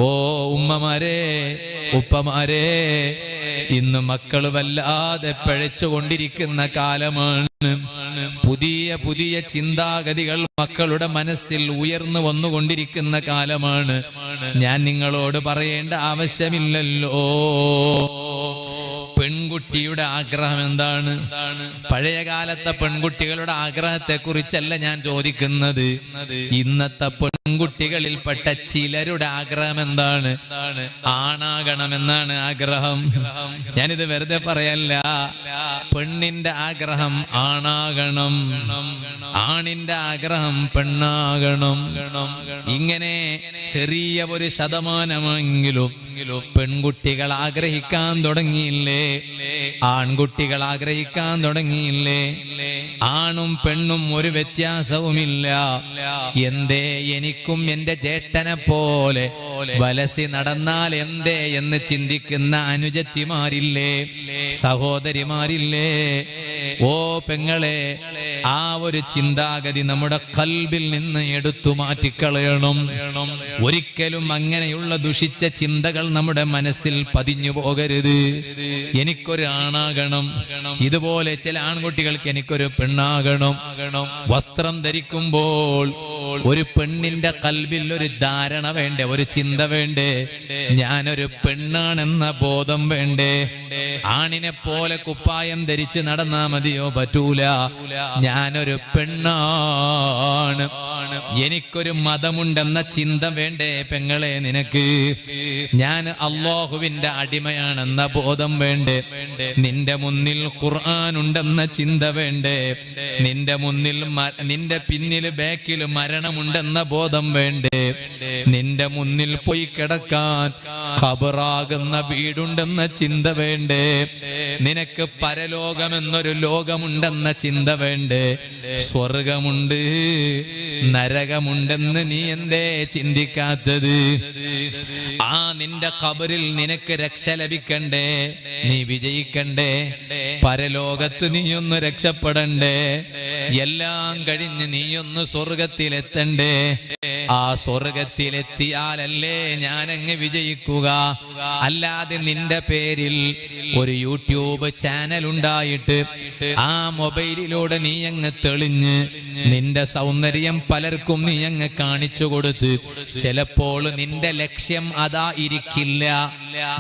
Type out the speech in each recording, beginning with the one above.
ഓ ഉമ്മമാരെ, ഉപ്പമാരെ, ഇന്ന് മക്കൾ വല്ലാതെ പിഴച്ചുകൊണ്ടിരിക്കുന്ന കാലമാണ്. പുതിയ പുതിയ ചിന്താഗതികൾ മക്കളുടെ മനസ്സിൽ ഉയർന്നു വന്നുകൊണ്ടിരിക്കുന്ന കാലമാണ്. ഞാൻ നിങ്ങളോട് പറയേണ്ട ആവശ്യമില്ലല്ലോ. പെൺകുട്ടിയുടെ ആഗ്രഹം എന്താണ്? പഴയ കാലത്തെ പെൺകുട്ടികളുടെ ആഗ്രഹത്തെ കുറിച്ചല്ല ഞാൻ ചോദിക്കുന്നത്. ഇന്നത്തെ പെൺകുട്ടികളിൽപ്പെട്ട ചിലരുടെ ആഗ്രഹം എന്താണ്? ആണാകണമെന്നാണ് ആഗ്രഹം. ഞാനിത് വെറുതെ പറയല്ല. പെണ്ണിന്റെ ആഗ്രഹം ആണാകണം, ആണിന്റെ ആഗ്രഹം പെണ്ണാകണം. ഇങ്ങനെ ചെറിയ ഒരു ശതമാനമെങ്കിലും പെൺകുട്ടികൾ ആഗ്രഹിക്കാൻ തുടങ്ങിയില്ലേ? ആൺകുട്ടികൾ ആഗ്രഹിക്കാൻ തുടങ്ങിയില്ലേ? ആണും പെണ്ണും ഒരു വ്യത്യാസവുമില്ല. എന്തേ എനിക്കും എന്റെ ചേട്ടനെ പോലെ വലസി നടന്നാൽ എന്തേ എന്ന് ചിന്തിക്കുന്ന അനുജത്തിമാരില്ലേ, സഹോദരിമാരില്ലേ? ഓ പെങ്ങളെ, ആ ഒരു ചിന്താഗതി നമ്മുടെ ഖൽബിൽ നിന്ന് എടുത്തു മാറ്റിക്കളയണം. ഒരിക്കലും അങ്ങനെയുള്ള ദുഷിച്ച ചിന്തകൾ നമ്മുടെ മനസ്സിൽ പതിഞ്ഞു പോകരുത്. എനിക്കൊരു ആണാകണം, ഇതുപോലെ ചില ആൺകുട്ടികൾക്ക് എനിക്കൊരു പെണ്ണാകണം. വസ്ത്രം ധരിക്കുമ്പോൾ ഒരു പെണ്ണിന്റെ ഖൽബിൽ ഒരു ധാരണ വേണ്ടേ, ഒരു ചിന്ത വേണ്ടേ? ഞാനൊരു പെണ്ണാണെന്ന ബോധം വേണ്ടേ? ആണിനെ പോലെ കുപ്പായം ധരിച്ച് നടന്നാ മതിയോ? പറ്റൂല. ഞാനൊരു പെണ്ണാണ്, എനിക്കൊരു മതമുണ്ടെന്ന ചിന്ത വേണ്ടേ പെങ്ങളെ നിനക്ക്? ഞാൻ അല്ലാഹുവിന്റെ അടിമയാണെന്ന ബോധം വേണ്ടേ? നിന്റെ മുന്നിൽ ഖുർആൻ ഉണ്ടെന്ന ചിന്ത വേണ്ടേ? നിന്റെ മുന്നിൽ നിന്റെ പിന്നിൽ ബാക്കിൽ മരണമുണ്ടെന്ന ബോധം വേണ്ടേ? നിന്റെ മുന്നിൽ പോയി കിടക്കാൻ ഖബറാകുന്ന വീടുണ്ടെന്ന ചിന്ത വേണ്ടേ? നിനക്ക് പരലോകമെന്നൊരു ലോകമുണ്ടെന്ന ചിന്ത വേണ്ടേ? സ്വർഗമുണ്ട്, നരകമുണ്ടെന്ന് നീ എന്തേ ചിന്തിക്കാത്തത്? ആ നിന്റെ ഖബറിൽ നിനക്ക് രക്ഷ ലഭിക്കണ്ടേ? നീ വിജയിക്കണ്ടേ? പരലോകത്ത് നീയൊന്ന് രക്ഷപ്പെടണ്ടേ? എല്ലാം കഴിഞ്ഞ് നീയൊന്ന് സ്വർഗത്തിലെത്തണ്ടേ? ആ സ്വർഗത്തിലെത്തിയാലല്ലേ ഞാനങ്ങ് വിജയിക്കുക. അല്ലാതെ നിന്റെ പേരിൽ ഒരു യൂട്യൂബ് ചാനൽ ഉണ്ടായിട്ട് ആ മൊബൈലിലൂടെ നീ അങ്ങ് തെളിഞ്ഞ് നിന്റെ സൗന്ദര്യം പലർക്കും നീ അങ്ങ് കാണിച്ചു കൊടുത്ത് ചിലപ്പോൾ നിന്റെ ലക്ഷ്യം അതാ ഇരിക്കില്ല.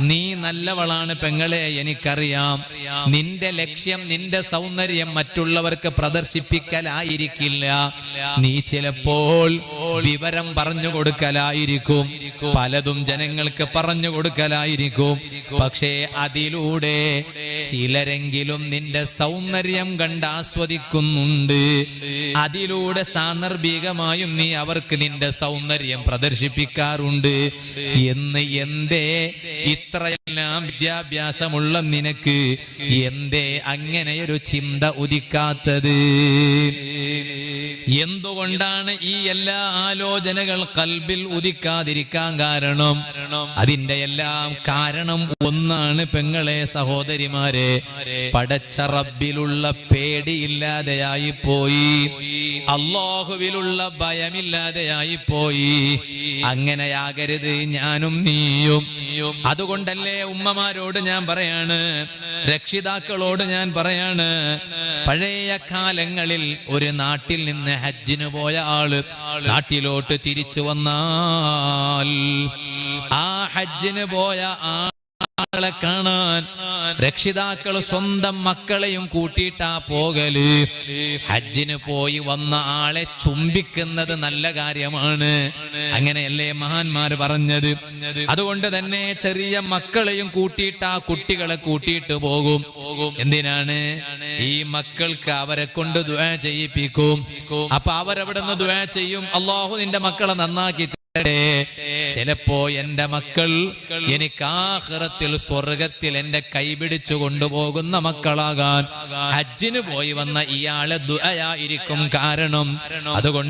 നീ നല്ലവളാണ് പെങ്ങളെ, എനിക്കറിയാം. നിന്റെ ലക്ഷ്യം നിന്റെ സൗന്ദര്യം മറ്റുള്ളവർക്ക് പ്രദർശിപ്പിക്കലായിരിക്കില്ല. നീ ചിലപ്പോൾ വിവരം പറഞ്ഞു കൊടുക്കലായിരിക്കും, പലതും ജനങ്ങൾക്ക് പറഞ്ഞു കൊടുക്കലായിരിക്കും. പക്ഷേ അതിലൂടെ ചിലരെങ്കിലും നിന്റെ സൗന്ദര്യം കണ്ട് ആസ്വദിക്കുന്നുണ്ട്. അതിലൂടെ സാന്ദർഭികമായും നീ അവർക്ക് നിന്റെ സൗന്ദര്യം പ്രദർശിപ്പിക്കാറുണ്ട്. എന്ന് എന്തേ ഇത്രയെല്ലാം വിദ്യാഭ്യാസമുള്ള നിനക്ക് എന്തേ അങ്ങനെയൊരു ചിന്ത ഉദിക്കാത്തത്? എന്തുകൊണ്ടാണ് ഈ എല്ലാ ആലോചനകൾ ഖൽബിൽ ഉദിക്കാതിരിക്കാൻ കാരണം? അതിന്റെ എല്ലാം കാരണം ഒന്നാണ് പെങ്ങളെ, സഹോദരിമാരെ, പടച്ച റബ്ബിലുള്ള പേടിയില്ലാതെയായി പോയി, അല്ലാഹുവിലുള്ള ഭയമില്ലാതെയായി പോയി. അങ്ങനെയാകരുത് ഞാനും നീയും. അതുകൊണ്ടല്ലേ ഉമ്മമാരോട് ഞാൻ പറയാണ്, രക്ഷിതാക്കളോട് ഞാൻ പറയാണ്, പഴയ കാലങ്ങളിൽ ഒരു നാട്ടിൽ നിന്ന് ഹജ്ജിന് പോയ ആള് നാട്ടിലോട്ട് തിരിച്ചു വന്നാൽ ആ ഹജ്ജിന് പോയ ആളെ കാണാൻ രക്ഷിതാക്കൾ സ്വന്തം മക്കളെയും കൂട്ടിയിട്ടാ പോകല്. ഹജ്ജിന് പോയി വന്ന ആളെ ചുംബിക്കുന്നത് നല്ല കാര്യമാണ്, അങ്ങനെയല്ലേ മഹാന്മാർ പറഞ്ഞത്? അതുകൊണ്ട് തന്നെ ചെറിയ മക്കളെയും കൂട്ടിയിട്ടാ കുട്ടികളെ കൂട്ടിയിട്ട് പോകും. എന്തിനാണ്? ഈ മക്കൾക്ക് അവരെ കൊണ്ട് ദുആ ചെയ്യിപ്പിക്കും. അപ്പൊ അവരവിടെ നിന്ന് ദുആ ചെയ്യും, അല്ലാഹു നിന്റെ മക്കളെ നന്നാക്കി. ചിലപ്പോ എന്റെ മക്കൾ എനിക്ക് ആഖിറത്തിൽ സ്വർഗത്തിൽ എന്റെ കൈപിടിച്ചു കൊണ്ടുപോകുന്ന മക്കളാകാൻ ഹജ്ജിന് പോയി വന്ന ഇയാളെ ദുആയായിരിക്കും കാരണം. അതുകൊണ്ട്